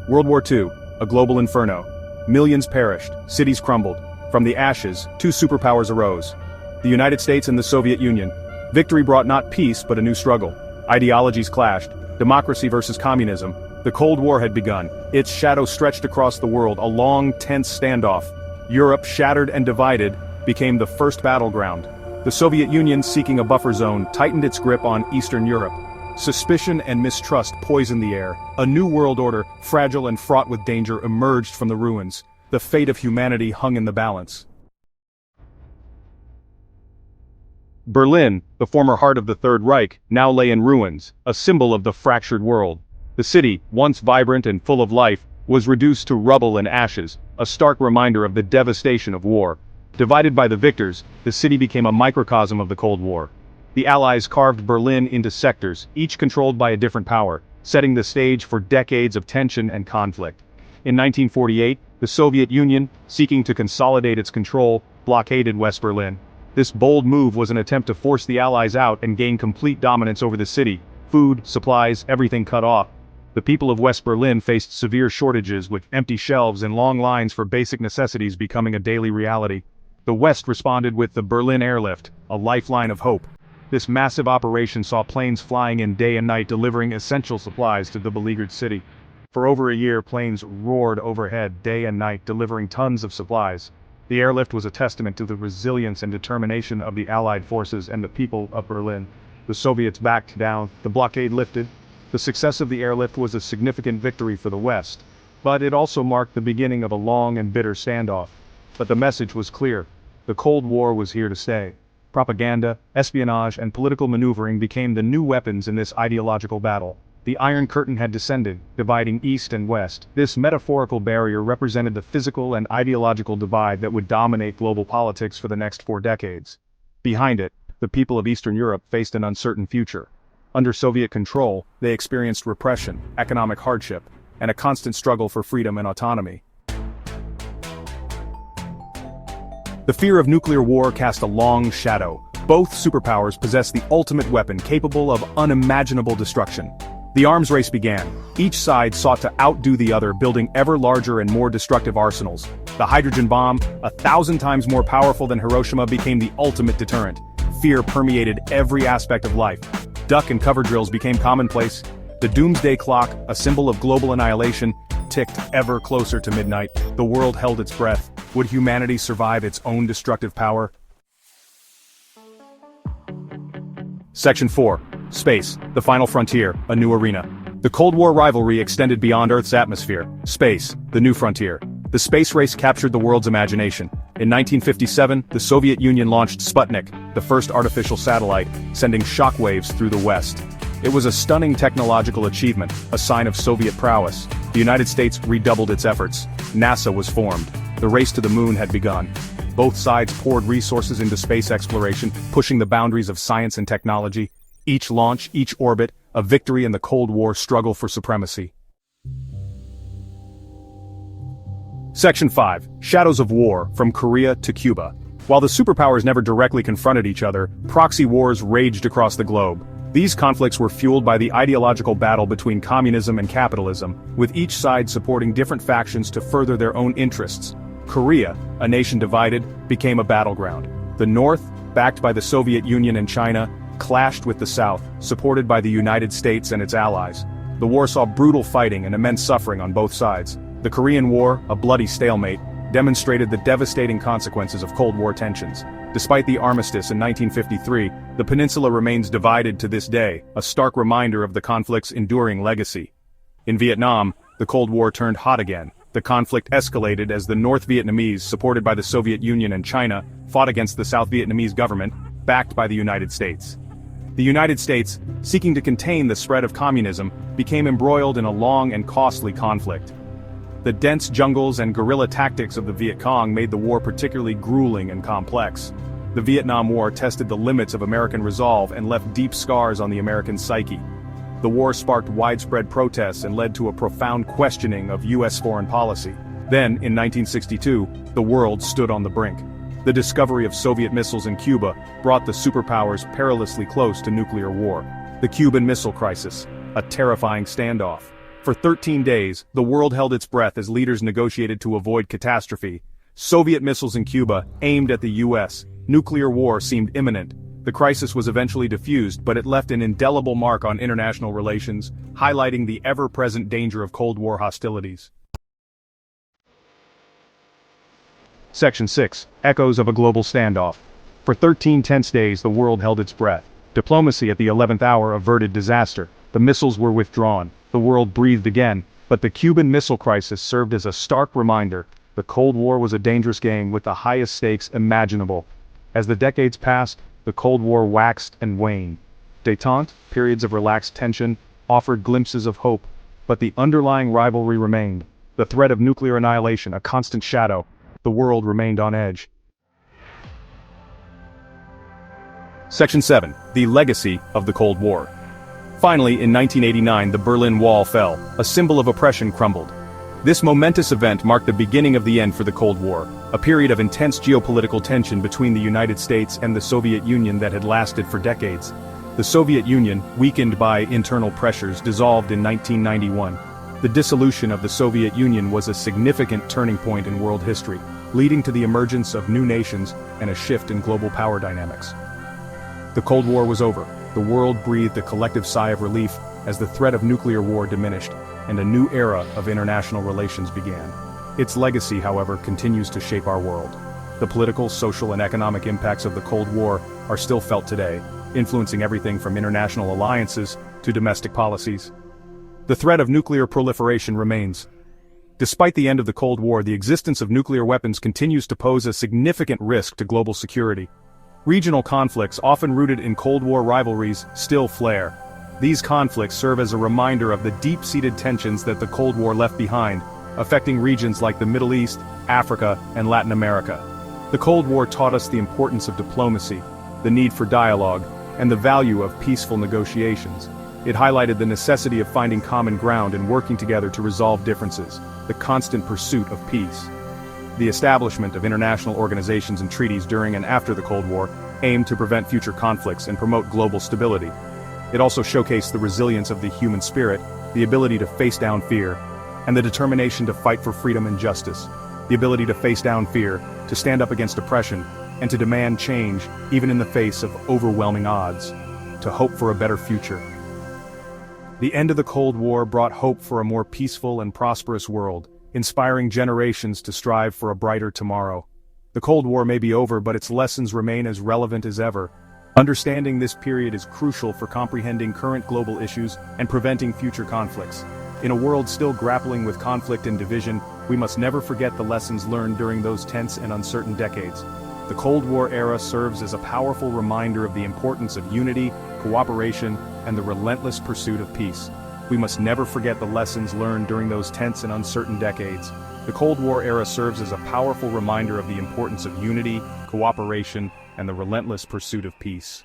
World War II, a global inferno. Millions perished, cities crumbled. From the ashes, two superpowers arose. The United States and the Soviet Union. Victory brought not peace but a new struggle. Ideologies clashed, democracy versus communism. The Cold War had begun, its shadow stretched across the world, a long, tense standoff. Europe, shattered and divided, became the first battleground. The Soviet Union, seeking a buffer zone, tightened its grip on Eastern Europe. Suspicion and mistrust poisoned the air. A new world order, fragile and fraught with danger, emerged from the ruins. The fate of humanity hung in the balance. Berlin, the former heart of the Third Reich, now lay in ruins, a symbol of the fractured world. The city, once vibrant and full of life, was reduced to rubble and ashes, a stark reminder of the devastation of war. Divided by the victors, the city became a microcosm of the Cold War. The Allies carved Berlin into sectors, each controlled by a different power, setting the stage for decades of tension and conflict. In 1948, the Soviet Union, seeking to consolidate its control, blockaded West Berlin. This bold move was an attempt to force the Allies out and gain complete dominance over the city. Food, supplies, everything cut off. The people of West Berlin faced severe shortages, with empty shelves and long lines for basic necessities becoming a daily reality. The West responded with the Berlin Airlift, a lifeline of hope. This massive operation saw planes flying in day and night delivering essential supplies to the beleaguered city. For over a year, planes roared overhead day and night delivering tons of supplies. The airlift was a testament to the resilience and determination of the Allied forces and the people of Berlin. The Soviets backed down, the blockade lifted. The success of the airlift was a significant victory for the West, but it also marked the beginning of a long and bitter standoff. But the message was clear. The Cold War was here to stay. Propaganda, espionage, and political maneuvering became the new weapons in this ideological battle. The Iron Curtain had descended, dividing East and West. This metaphorical barrier represented the physical and ideological divide that would dominate global politics for the next 4 decades. Behind it, the people of Eastern Europe faced an uncertain future. Under Soviet control, they experienced repression, economic hardship, and a constant struggle for freedom and autonomy. The fear of nuclear war cast a long shadow. Both superpowers possessed the ultimate weapon capable of unimaginable destruction. The arms race began. Each side sought to outdo the other, building ever larger and more destructive arsenals. The hydrogen bomb, 1,000 times more powerful than Hiroshima, became the ultimate deterrent. Fear permeated every aspect of life. Duck and cover drills became commonplace. The doomsday clock, a symbol of global annihilation, ticked ever closer to midnight. The world held its breath. Would humanity survive its own destructive power? Section 4. Space, the final frontier, a new arena. The Cold War rivalry extended beyond Earth's atmosphere. Space, the new frontier. The space race captured the world's imagination. In 1957, the Soviet Union launched Sputnik, the first artificial satellite, sending shockwaves through the West. It was a stunning technological achievement, a sign of Soviet prowess. The United States redoubled its efforts. NASA was formed. The race to the moon had begun. Both sides poured resources into space exploration, pushing the boundaries of science and technology. Each launch, each orbit, a victory in the Cold War struggle for supremacy. Section 5. Shadows of War, from Korea to Cuba. While the superpowers never directly confronted each other, proxy wars raged across the globe. These conflicts were fueled by the ideological battle between communism and capitalism, with each side supporting different factions to further their own interests. Korea, a nation divided, became a battleground. The North, backed by the Soviet Union and China, clashed with the South, supported by the United States and its allies. The war saw brutal fighting and immense suffering on both sides. The Korean War, a bloody stalemate, demonstrated the devastating consequences of Cold War tensions. Despite the armistice in 1953, the peninsula remains divided to this day, a stark reminder of the conflict's enduring legacy. In Vietnam, the Cold War turned hot again. The conflict escalated as the North Vietnamese, supported by the Soviet Union and China, fought against the South Vietnamese government, backed by the United States. The United States, seeking to contain the spread of communism, became embroiled in a long and costly conflict. The dense jungles and guerrilla tactics of the Viet Cong made the war particularly grueling and complex. The Vietnam War tested the limits of American resolve and left deep scars on the American psyche. The war sparked widespread protests and led to a profound questioning of U.S. foreign policy. Then, in 1962, the world stood on the brink. The discovery of Soviet missiles in Cuba brought the superpowers perilously close to nuclear war. The Cuban Missile Crisis, a terrifying standoff. For 13 days, the world held its breath as leaders negotiated to avoid catastrophe. Soviet missiles in Cuba aimed at the US. Nuclear war seemed imminent. The crisis was eventually diffused, but it left an indelible mark on international relations, highlighting the ever-present danger of Cold War hostilities. Section 6. Echoes of a Global Standoff. For 13 tense days the world held its breath. Diplomacy at the 11th hour averted disaster. The missiles were withdrawn. The world breathed again, but the Cuban Missile Crisis served as a stark reminder. The Cold War was a dangerous game with the highest stakes imaginable. As the decades passed, the Cold War waxed and waned. Détente, periods of relaxed tension, offered glimpses of hope, but the underlying rivalry remained. The threat of nuclear annihilation, a constant shadow. The world remained on edge. Section 7. The Legacy of the Cold War. Finally, in 1989, the Berlin Wall fell. A symbol of oppression crumbled. This momentous event marked the beginning of the end for the Cold War, a period of intense geopolitical tension between the United States and the Soviet Union that had lasted for decades. The Soviet Union, weakened by internal pressures, dissolved in 1991. The dissolution of the Soviet Union was a significant turning point in world history, leading to the emergence of new nations and a shift in global power dynamics. The Cold War was over. The world breathed a collective sigh of relief as the threat of nuclear war diminished, and a new era of international relations began. Its legacy, however, continues to shape our world. The political, social, and economic impacts of the Cold War are still felt today, influencing everything from international alliances to domestic policies. The threat of nuclear proliferation remains. Despite the end of the Cold War, the existence of nuclear weapons continues to pose a significant risk to global security. Regional conflicts, often rooted in Cold War rivalries, still flare. These conflicts serve as a reminder of the deep-seated tensions that the Cold War left behind, affecting regions like the Middle East, Africa, and Latin America. The Cold War taught us the importance of diplomacy, the need for dialogue, and the value of peaceful negotiations. It highlighted the necessity of finding common ground and working together to resolve differences, the constant pursuit of peace. The establishment of international organizations and treaties during and after the Cold War aimed to prevent future conflicts and promote global stability. It also showcased the resilience of the human spirit, the ability to face down fear, and the determination to fight for freedom and justice. The ability to face down fear, to stand up against oppression, and to demand change, even in the face of overwhelming odds, to hope for a better future. The end of the Cold War brought hope for a more peaceful and prosperous world, inspiring generations to strive for a brighter tomorrow. The Cold War may be over, but its lessons remain as relevant as ever. Understanding this period is crucial for comprehending current global issues and preventing future conflicts. In a world still grappling with conflict and division, we must never forget the lessons learned during those tense and uncertain decades. The Cold War era serves as a powerful reminder of the importance of unity, cooperation, and the relentless pursuit of peace. We must never forget the lessons learned during those tense and uncertain decades. The Cold War era serves as a powerful reminder of the importance of unity, cooperation, and the relentless pursuit of peace.